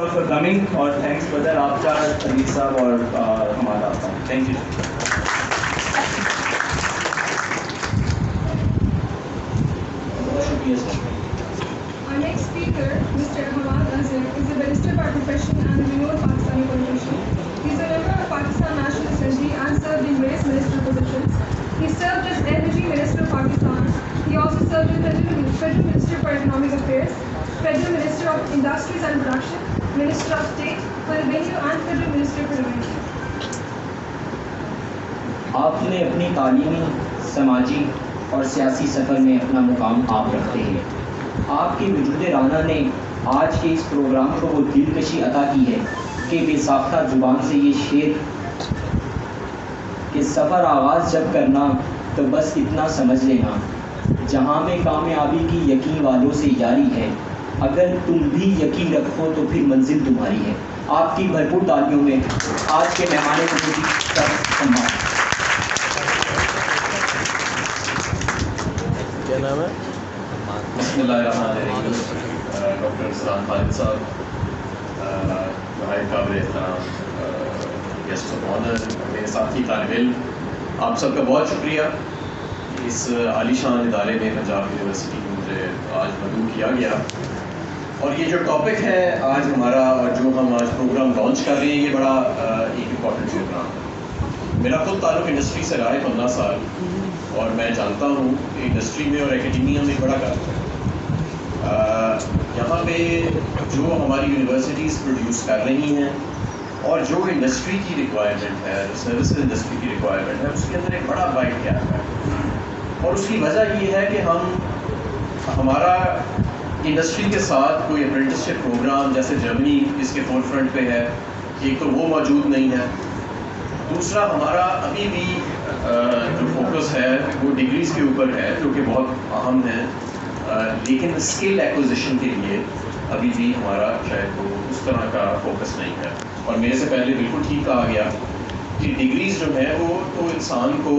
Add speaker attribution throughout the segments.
Speaker 1: For coming اور thanks بدر آپ کا علی صاحب اور ہمارا تھینک یو. شکریہ سر.
Speaker 2: Our next speaker, Mr. Hamad Azhar, is a barrister by profession and a renowned Pakistani politician. He is a member of Pakistan National Assembly and served in various ministerial positions. He served as Energy Minister of Pakistan. He also served as Federal Minister for Economic Affairs, Federal Minister of Industries and Production, Minister of State for Revenue and Federal Minister for Revenue.
Speaker 3: آپ نے اپنی تعلیمی، سماجی اور سیاسی سفر میں اپنا مقام آپ رکھتے ہیں. آپ کے وجود رانا نے آج کے اس پروگرام کو وہ دلکشی عطا کی ہے کہ بے ساختہ زبان سے یہ شعر کہ سفر آغاز جب کرنا تو بس اتنا سمجھ لینا، جہاں میں کامیابی کی یقین والوں سے یاری ہے، اگر تم بھی یقین رکھو تو پھر منزل تمہاری ہے. آپ کی بھرپور تالیوں میں آج کے مہمان خصوصی کا سمان.
Speaker 4: کیا نام ہے؟
Speaker 5: بسم اللہ الرحمن الرحیم. ڈاکٹر ارسلان خالد صاحب، نہایت قابل احترام گیسٹ آف آنر، میرے ساتھی طالب علم، آپ سب کا بہت شکریہ. اس عالی شان ادارے میں پنجاب یونیورسٹی میں مجھے آج مدعو کیا گیا، اور یہ جو ٹاپک ہے آج ہمارا اور جو ہم آج پروگرام لانچ کر رہے ہیں، یہ بڑا ایک امپورٹنٹ پروگرام ہے. میرا خود تعلق انڈسٹری سے رہا ہے 15 سال، اور میں جانتا ہوں کہ انڈسٹری میں اور اکیڈیمیا میں بڑا کام ہے. یہاں پہ جو ہماری یونیورسٹیز پروڈیوس کر رہی ہیں اور جو انڈسٹری کی ریکوائرمنٹ ہے، جو سروسز انڈسٹری کی ریکوائرمنٹ ہے، اس کے اندر ایک بڑا وائڈ گیپ ہے. اور اس کی وجہ یہ ہے کہ ہمارا انڈسٹری کے ساتھ کوئی اپرینٹسشپ پروگرام جیسے جرمنی اس کے فور فرنٹ پہ ہے، ایک تو وہ موجود نہیں ہے. دوسرا، ہمارا ابھی بھی جو فوکس ہے وہ ڈگریز کے اوپر ہے، جو کہ بہت اہم ہے، لیکن اسکل ایکوزیشن کے لیے ابھی بھی ہمارا شاید وہ اس طرح کا فوکس نہیں ہے. اور میرے سے پہلے بالکل ٹھیک کہا گیا کہ ڈگریز جو ہے وہ تو انسان کو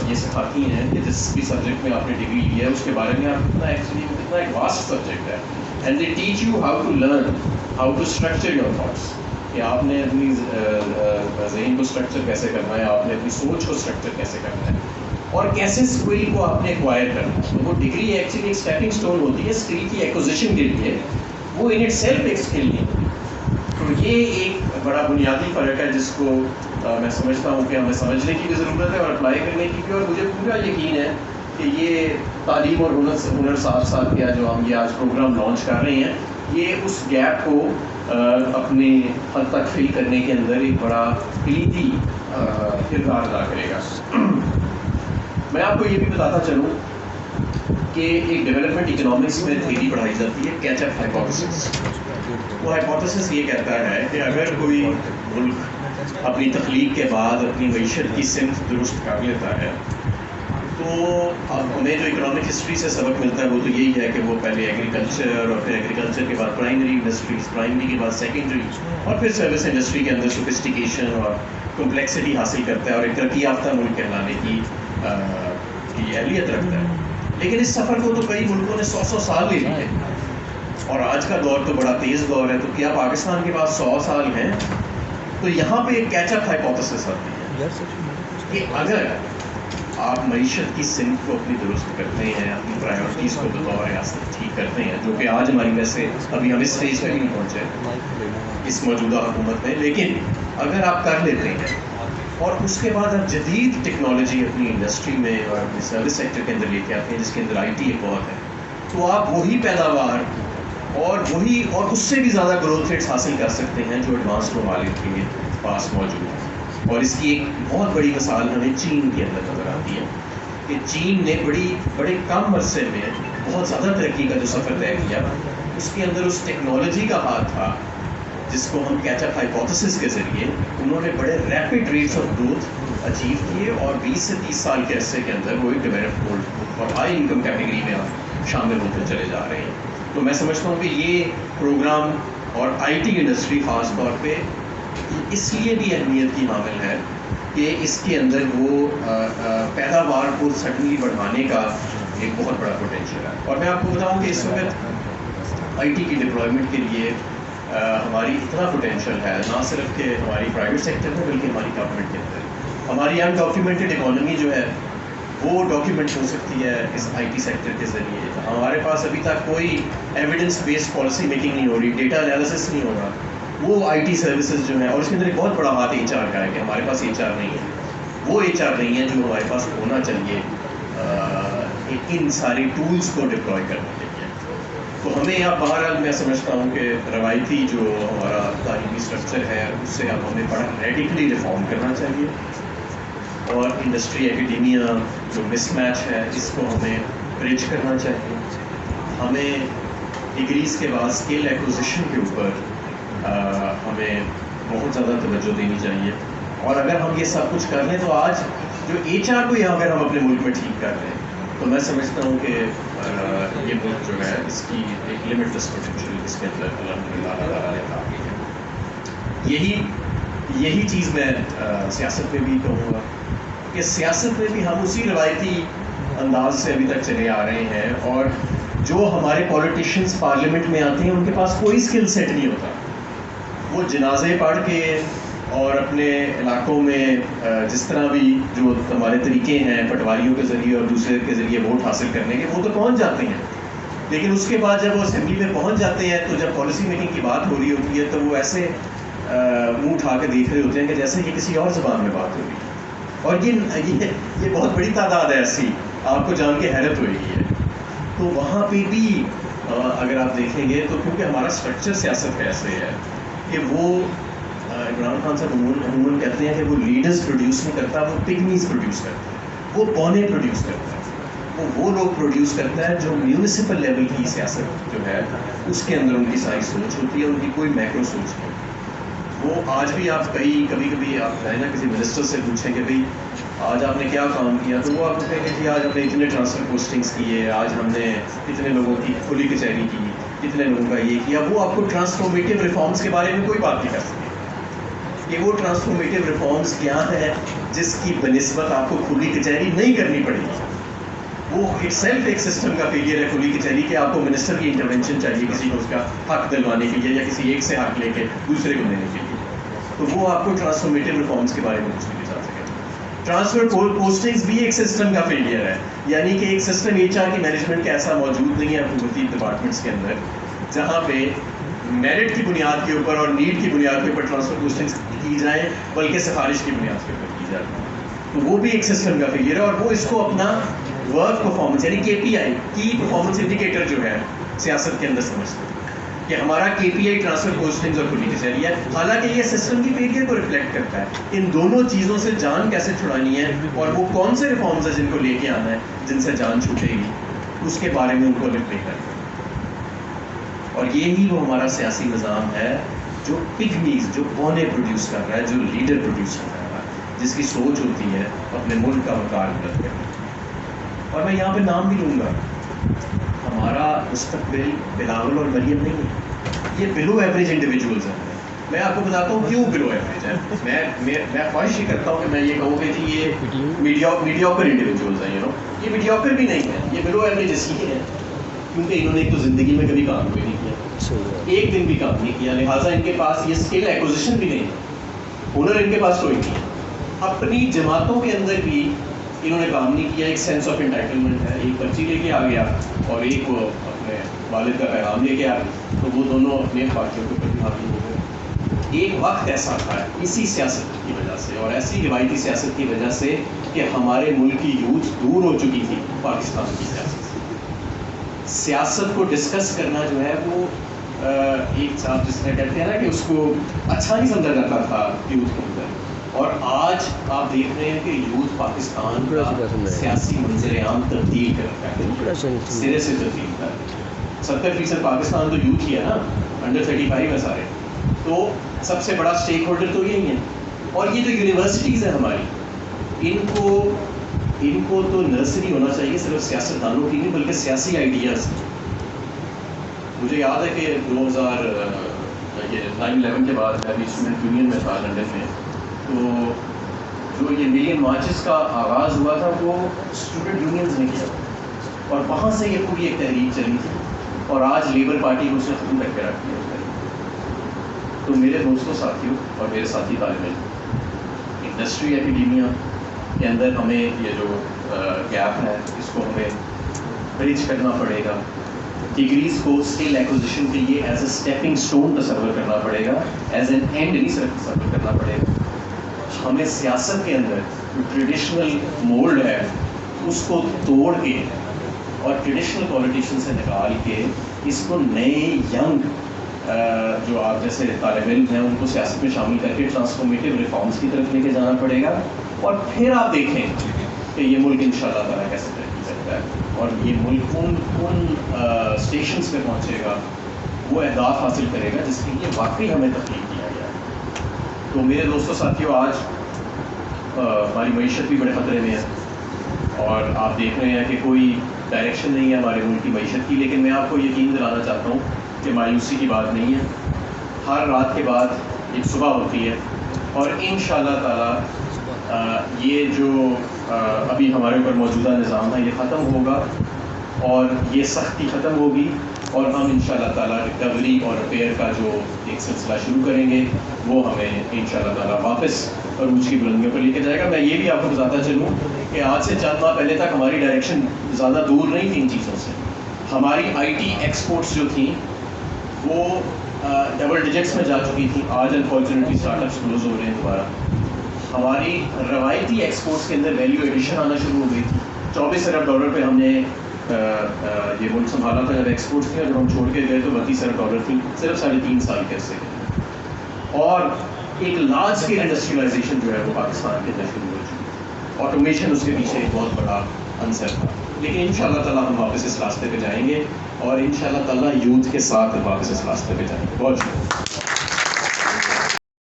Speaker 5: یہ سکھاتی ہیں کہ جس بھی سبجیکٹ میں آپ نے ڈگری لی ہے اس کے بارے میں آپ کتنا ایک واسٹ سبجیکٹ ہے. And they teach you how to learn, how to structure your thoughts, کہ آپ نے اپنی ذہن کو اسٹرکچر کیسے کرنا ہے، آپ نے اپنی سوچ کو اسٹرکچر کیسے کرنا ہے، اور کیسے اسکل کو آپ نے ایکوائر کرنا ہے. تو وہ ڈگری ایکچولی ایک اسٹیپنگ اسٹون ہوتی ہے اسکل کی ایکوزیشن کے لیے، وہ ان اٹ سیلف ایک اسکل نہیں ہوتی. تو یہ ایک بڑا بنیادی فرق ہے جس کو میں سمجھتا ہوں کہ ہمیں سمجھنے کی بھی ضرورت ہے اور اپلائی کرنے کی بھی. اور مجھے پورا یقین ہے کہ یہ تعلیم اور ہنر ساتھ ساتھ کیا جو ہم یہ آج پروگرام لانچ کر رہے ہیں، یہ اس گیپ کو اپنے حد تک فل کرنے کے اندر ایک بڑا کلیدی کردار ادا کرے گا. میں آپ کو یہ بھی بتاتا چلوں کہ ایک ڈیولپمنٹ اکنامکس میں تھیوری پڑھائی جاتی ہے کیچ اپ ہائپوتھیسس. وہ ہائپوتھیسس یہ کہتا ہے کہ اگر کوئی ملک اپنی تخلیق کے بعد اپنی معیشت کی سمت درست کر لیتا ہے، تو اب ہمیں جو اکنامک ہسٹری سے سبق ملتا ہے وہ تو یہی ہے کہ وہ پہلے ایگریکلچر اور پھر ایگریکلچر کے بعد پرائمری انڈسٹریز، پرائمری کے بعد سیکنڈری، اور پھر سروس انڈسٹری کے اندر سوفسٹیکیشن اور کمپلیکسٹی حاصل کرتا ہے اور ایک ترقی یافتہ ملک کہلانے کی اہلیت رکھتا ہے. لیکن اس سفر کو تو کئی ملکوں نے 100 سال لے لیے، اور آج کا دور تو بڑا تیز دور ہے. تو کیا پاکستان کے پاس 100 سال ہیں؟ تو یہاں پہ ایک کیچ اپ ہائپوتھیسس آتی ہے کہ اگر آپ معیشت کی سمت کو اپنی درست کرتے ہیں، اپنی پرائیورٹیز کو بطور ریاست ٹھیک کرتے ہیں، جو کہ آج ہماری ویسے ابھی ہم اس اسٹیج پہ بھی نہیں پہنچے اس موجودہ حکومت میں، لیکن اگر آپ کر لیتے ہیں اور اس کے بعد آپ جدید ٹیکنالوجی اپنی انڈسٹری میں اور اپنے سروس سیکٹر کے اندر لے کے آتے ہیں، جس کے اندر آئی ٹی ایک بہت ہے، تو آپ وہی پیداوار اور اس سے بھی زیادہ گروتھ ریٹس حاصل کر سکتے ہیں جو ایڈوانس ممالک کے پاس موجود ہے. اور اس کی ایک بہت بڑی مثال ہمیں چین کے اندر نظر آتی ہے کہ چین نے بڑے کم عرصے میں بہت زیادہ ترقی کا جو سفر طے کیا، اس کے اندر اس ٹیکنالوجی کا ہاتھ تھا جس کو ہم کیچ اپ ہائپوتھیسس کے ذریعے انہوں نے بڑے rapid rates of growth achieve کیے، اور 20 سے 30 سال کے عرصے کے اندر وہ ایک ڈیولپڈ ملک اور ہائی انکم کیٹیگری میں آپ شامل ہوتے چلے جا رہے ہیں. تو میں سمجھتا ہوں کہ یہ پروگرام اور آئی ٹی انڈسٹری خاص طور پہ اس لیے بھی اہمیت کی حامل ہے کہ اس کے اندر وہ پیداوار کو سڈنلی بڑھانے کا ایک بہت بڑا پوٹینشیل ہے. اور میں آپ کو بتاؤں کہ اس وقت آئی ٹی کی ڈپلائمنٹ کے لیے ہماری اتنا پوٹینشیل ہے، نہ صرف کہ ہماری پرائیویٹ سیکٹر میں بلکہ ہماری گورنمنٹ کے اندر. ہماری انڈاکیومنٹڈ اکانومی جو ہے وہ ڈاکیومنٹ ہو سکتی ہے اس آئی ٹی سیکٹر کے ذریعے. ہمارے پاس ابھی تک کوئی ایویڈنس بیسڈ پالیسی میکنگ نہیں ہو رہی، ڈیٹا انالیسس نہیں ہو رہا. وہ آئی ٹی سروسز جو ہیں، اور اس کے اندر ایک بہت بڑا ہاتھ ایچ آر کا ہے کہ ہمارے پاس ایچ آر نہیں ہے. وہ ایچ آر نہیں ہے جو ہمارے پاس ہونا چاہیے ان ساری ٹولز کو ڈپلوائے کرنے کے لیے. تو ہمیں یہاں بہرحال میں سمجھتا ہوں کہ روایتی جو ہمارا تعلیمی اسٹرکچر ہے اس سے اب ہمیں بڑا ریڈیکلی ریفارم کرنا چاہیے، اور انڈسٹری ایکیڈیمیا جو مس میچ ہے اس کو ہمیں بریج کرنا چاہیے. ہمیں ڈگریز کے بعد اسکل ایکوزیشن کے اوپر ہمیں بہت زیادہ توجہ دینی چاہیے. اور اگر ہم یہ سب کچھ کر لیں تو آج جو ایچ آر کو یہاں اگر ہم اپنے ملک میں ٹھیک کر لیں تو میں سمجھتا ہوں کہ یہ ملک جو ہے اس کی ایک لمٹ لیس پوٹینشیل اس کے اندر الحمدللہ ہے. یہی چیز میں سیاست میں بھی کہوں گا کہ سیاست میں بھی ہم اسی روایتی انداز سے ابھی تک چلے آ رہے ہیں، اور جو ہمارے پولیٹیشینس پارلیمنٹ میں آتے ہیں ان کے پاس کوئی اسکل سیٹ نہیں ہوتا. وہ جنازے پڑھ کے اور اپنے علاقوں میں جس طرح بھی جو ہمارے طریقے ہیں پٹواریوں کے ذریعے اور دوسرے کے ذریعے ووٹ حاصل کرنے کے، وہ تو پہنچ جاتے ہیں، لیکن اس کے بعد جب وہ اسمبلی میں پہنچ جاتے ہیں تو جب پالیسی میکنگ کی بات ہو رہی ہوتی ہے تو وہ ایسے منہ اٹھا کے دیکھ رہے ہوتے ہیں کہ جیسے کہ کسی اور زبان میں بات ہو رہی ہے. اور یہ بہت بڑی تعداد ہے ایسی، آپ کو جان کے حیرت ہوئے گی. تو وہاں پہ بھی اگر آپ دیکھیں گے تو کیونکہ ہمارا اسٹرکچر سیاست کا ایسے ہے کہ وہ عمران خان صاحب عموماً کہتے ہیں کہ وہ لیڈرز پروڈیوس نہیں کرتا، وہ پگمیز پروڈیوس کرتا ہے، وہ پونے پروڈیوس کرتا ہے. وہ لوگ پروڈیوس کرتا ہے جو میونسپل لیول کی سیاست جو ہے اس کے اندر ان کی ساری سوچ ہوتی ہے، ان کی کوئی میکرو سوچ نہیں. وہ آج بھی آپ کبھی آپ جائیں نا کسی منسٹر سے پوچھیں کہ بھائی آج آپ نے کیا کام کیا، تو وہ آپ کو کہیں گے جی آج ہم نے اتنے ٹرانسفر پوسٹنگس کیے، آج ہم نے اتنے لوگوں کی کھلی کچہری کی، اتنے لوگوں کا یہ کیا. وہ آپ کو ٹرانسفارمیٹیو ریفارمس کے بارے میں کوئی بات نہیں کر سکتے کہ وہ ٹرانسفارمیٹیو ریفارمس کیا ہے جس کی بنسبت آپ کو کھلی کچہری نہیں کرنی پڑے گی. وہ اٹ سیلف ایک سسٹم کا فیلئر ہے کھلی کچہری کہ آپ کو منسٹر کی انٹرونشن چاہیے کسی کو اس کا حق دلوانے کے لیے یا کسی ایک سے حق لے کے دوسرے کو دینے کے لیے. تو وہ آپ کو ٹرانسفارمیٹیو ریفارمس کے بارے میں کچھ نہیں بتا سکے. ٹرانسفر پوسٹنگز بھی ایک سسٹم کا فیلئر ہے، یعنی کہ ایک سسٹم ایچ آر کی مینجمنٹ کا ایسا موجود نہیں ہے حکومتی ڈپارٹمنٹس کے اندر جہاں پہ میرٹ کی بنیاد کے اوپر اور نیڈ کی بنیاد کے اوپر ٹرانسفر پوسٹنگز کی جائیں، بلکہ سفارش کی بنیاد کے اوپر کی جائیں. تو وہ بھی ایک سسٹم کا فیلئر ہے، اور وہ اس کو اپنا ورک پرفارمنس یعنی کے پی آئی کی پرفارمنس انڈیکیٹر جو ہے سیاست کے اندر سمجھتے ہیں کہ ہمارا کے پی آئی ٹرانسفر پوسٹنگز اور کھلی کچہری ہے. حالانکہ یہ سسٹم کی فیلئر کو ریفلیکٹ کرتا ہے. ان دونوں چیزوں سے جان کیسے چھڑانی ہے اور وہ کون سے ریفارمز ہیں جن کو لے کے آنا ہے جن سے جان چھوٹے گی، اس کے بارے میں ان کو رپلے کرنا ہے. اور یہی وہ ہمارا سیاسی نظام ہے جو پگمیز، جو پونے پروڈیوس کر رہا ہے، جو لیڈر پروڈیوس کر رہا ہے، جس کی سوچ ہوتی ہے اپنے ملک کا وقار بلند کرنے. اور میں یہاں پہ نام بھی لوں گا، ہمارا مستقبل بلاول اور مریم نہیں ہے، یہ بلو ایوریج انڈیویجولز ہیں. میں آپ کو بتاتا ہوں کیوں بلو ایوریج ہے. میں خواہش ہی کرتا ہوں کہ میں یہ کہوں کہ جی یہ میڈیوکر انڈیویجولز ہیں. یہ میڈیوکر بھی نہیں ہے، یہ بلو ایوریج اس لیے ہے کیونکہ انہوں نے ایک تو زندگی میں کبھی کام بھی نہیں کیا، ایک دن بھی کام نہیں کیا، لہٰذا ان کے پاس یہ اسکل ایکوزیشن بھی نہیں ہے، ہنر ان کے پاس کوئی نہیں ہے. اپنی جماعتوں کے اندر بھی انہوں نے کام نہیں کیا. ایک سینس آف انٹائٹلمنٹ ہے، ایک پرچی لے کے آ گیا اور ایک وہ اپنے والد کا پیغام لے کے آ گیا، تو وہ دونوں اپنے پارٹیوں کے اوپر حاوی ہو گئے. ایک وقت ایسا تھا اسی سیاست کی وجہ سے اور ایسی روایتی سیاست کی وجہ سے کہ ہمارے ملک کی یوتھ دور ہو چکی تھی پاکستان کی سیاست سے. سیاست کو ڈسکس کرنا جو ہے وہ ایک صاحب جس نے کہتے ہیں نا کہ اس کو اچھا نہیں سمجھا جاتا تھا یوتھ کے اندر. اور آج آپ دیکھ رہے ہیں کہ یوتھ پاکستان کا سیاسی منظر عام تبدیل کر رکھا ہے، سرے سے تبدیل کر. 70% پاکستان تو یوتھ ہی ہے نا، انڈر 35 ہے سارے. تو سب سے بڑا اسٹیک ہولڈر تو یہی ہے. اور یہ جو یونیورسٹیز ہیں ہماری، ان کو تو نرسری ہونا چاہیے صرف سیاست دانوں کی نہیں بلکہ سیاسی آئیڈیاز. مجھے یاد ہے کہ 9/11 کے بعد میں بھی اسٹوڈنٹ یونین میں تھا لنڈن میں، تو جو یہ ملین مارچز کا آغاز ہوا تھا وہ اسٹوڈنٹ یونینز نے کیا اور وہاں سے یہ پوری ایک تحریک چلی تھی اور آج لیبر پارٹی کو اس نے ختم کر کے رکھ دیا. تو میرے دوستوں ساتھیوں اور میرے ساتھی طالب علم، انڈسٹری ایکیڈیمیا کے اندر ہمیں یہ جو گیپ ہے اس کو ہمیں برج کرنا پڑے گا. ڈگریز کو اسکل ایکوزیشن کے لیے ایز اے اسٹیپنگ اسٹون تصور کرنا پڑے گا, ایز این اینڈ نہیں صرف تصور کرنا پڑے گا. ہمیں سیاست کے اندر جو ٹریڈیشنل مولڈ ہے اس کو توڑ کے اور ٹریڈیشنل پولیٹیشن سے نکال کے اس کو نئے ینگ جو آپ جیسے طالب علم ہیں ان کو سیاست میں شامل کر کے ٹرانسفارمیٹیو ریفارمس کی طرف لے کے جانا پڑے گا. اور پھر آپ دیکھیں کہ یہ ملک انشاءاللہ تعالیٰ کیسے ترقی کرتا ہے اور یہ ملک ان اسٹیشنس پہ پہنچے گا, وہ اہداف حاصل کرے گا جس کے لیے واقعی ہمیں تخلیق کیا گیا ہے. تو میرے دوستوں ساتھیوں, آج ہماری معیشت بھی بڑے خطرے میں ہے اور آپ دیکھ رہے ہیں کہ کوئی ڈائریکشن نہیں ہے ہمارے ملک کی معیشت کی, لیکن میں آپ کو یقین دلانا چاہتا ہوں کہ مایوسی کی بات نہیں ہے. ہر رات کے بعد ایک صبح ہوتی ہے اور انشاءاللہ تعالیٰ یہ جو ابھی ہمارے اوپر موجودہ نظام ہے یہ ختم ہوگا اور یہ سختی ختم ہوگی اور ہم انشاءاللہ تعالیٰ ریکوری اور ریپیئر کا جو ایک سلسلہ شروع کریں گے وہ ہمیں انشاءاللہ تعالیٰ واپس عروج کی بلندیوں پر لے کے جائے گا. میں یہ بھی آپ کو بتاتا چلوں کہ آج سے چند ماہ پہلے تک ہماری ڈائریکشن زیادہ دور نہیں تھی ان چیزوں سے. ہماری آئی ٹی ایکسپورٹس جو تھیں وہ ڈبل ڈیجٹس میں جا چکی تھیں. آج انفارچونیٹلی اسٹارٹ اپس کلوز ہو رہے ہیں دوبارہ. ہماری روایتی ایکسپورٹس کے اندر ویلیو ایڈیشن آنا شروع ہو گئی تھی. $24 ارب پہ ہم نے یہ ملک سنبھالا تھا جب ایکسپورٹس تھی, اور جب ہم چھوڑ کے گئے تو $32 ارب تھی صرف 3.5 سال کے عرصے کے. اور ایک لارج اسکیل انڈسٹریلائزیشن جو ہے وہ پاکستان کے اندر شروع ہو چکی. آٹومیشن اس کے پیچھے ایک بہت بڑا عنصر تھا. لیکن انشاءاللہ تعالیٰ ہم واپس اس راستے پہ جائیں گے اور انشاءاللہ تعالیٰ یوتھ کے ساتھ واپس اس راستے پہ جائیں گے. بہت شکریہ.